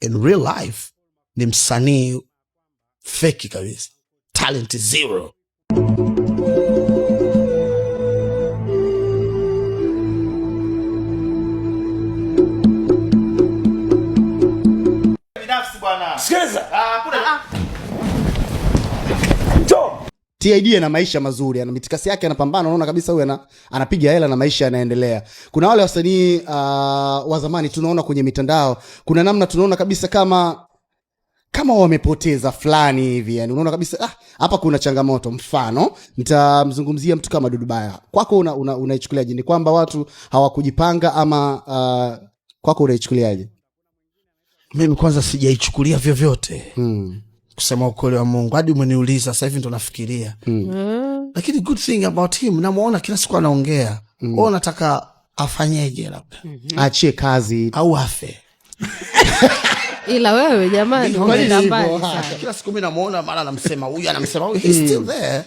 in real life ni msanii fake kabisa, talent zero. Binafsi bwana. Sikiliza. Kuna TID ana maisha mazuri, ana mitikasi yake, anapambana, unaona kabisa huyu anapiga hela na maisha yanaendelea. Kuna wale wasanii wa zamani tunaona kwenye mitandao, kuna namna tunaona kabisa kama wamepoteza fulani hivi, yani unaona kabisa hapa kuna changamoto. Mfano nitamzungumzia mtu kama Dudu Baya. Kwako unaichukuliaje? Ni kwamba watu hawakujipanga ama kwako unaichukuliaje? Mimi kwanza sijaichukulia vyovyote. Kusema ukweli wa Mungu, hadi umeniuliza sasa hivi ndo nafikiria. Lakini good thing about him, namuona kila siku anaongea. Wao nataka afanyeje labda? Aachie kazi au afe. Ila wewe jamani unaenda mbali sana. Kila siku mimi namuona mara anamsema huyu, anamsema huyu, he's still there.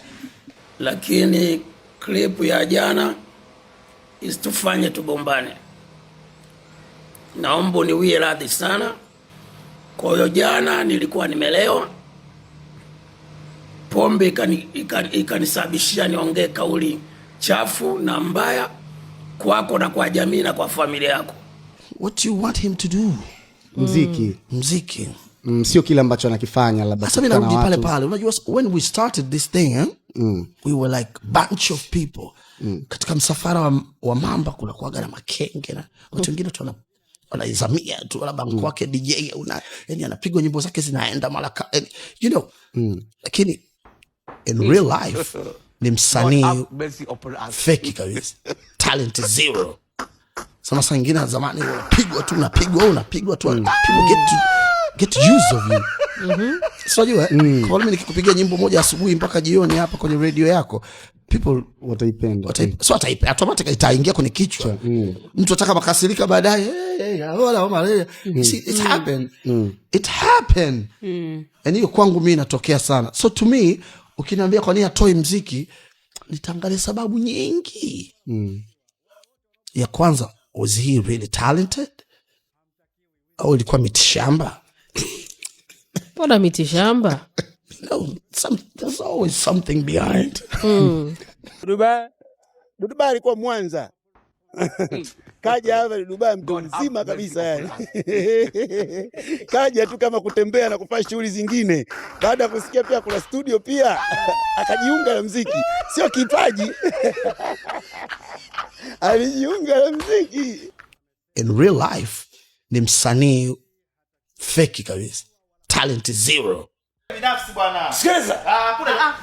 Lakini clip ya jana isitufanye tugombane. Naomba niwie radhi sana. Kwa hiyo jana nilikuwa nimelewa. Pombe ikanisababishia niongee kauli chafu na mbaya kwako na kwa jamii na kwa familia yako. What you want him to do? Mziki. Sio kile ambacho anakifanya labda. Sasa mimi narudi pale. Unajua when we started this thing, we were like bunch of people. Katika msafara wa Mamba kuna kuaga na makenge na watu wengine tu wanaizamia tu labda mko wake DJ yani anapigwa nyimbo zake zinaenda malaka, you know. Lakini in real life ni msanii fake kabisa, talent zero. Sama saa nyingine zamani unapigwa tu get use of you. Unajua kwa mimi nikikupigia nyimbo moja asubuhi mpaka jioni hapa kwenye radio yako, people wataipenda. So automatically itaingia kwenye kichwa. Mtu ataka makasirika baadaye, it happened. And hiyo kwangu mimi inatokea sana. So to me, ukiniambia kwa nini atoi muziki, nitaangalia sababu nyingi. Ya kwanza, was he really talented? Au ilikuwa mitishamba? Mbona mitishamba? No, there's always something behind. Dudu Baya alikuwa Mwanza. Kaja hapa Dudu Baya mtu mzima kabisa yani. Kaja tu kama kutembea na kufanya shughuli zingine. Baada ya kusikia pia kuna studio pia akajiunga na muziki. Sio kipaji. Alijiunga na muziki. In real life ni msanii fake kabisa, talent zero. binafsi bwana. Sikiliza. Kuna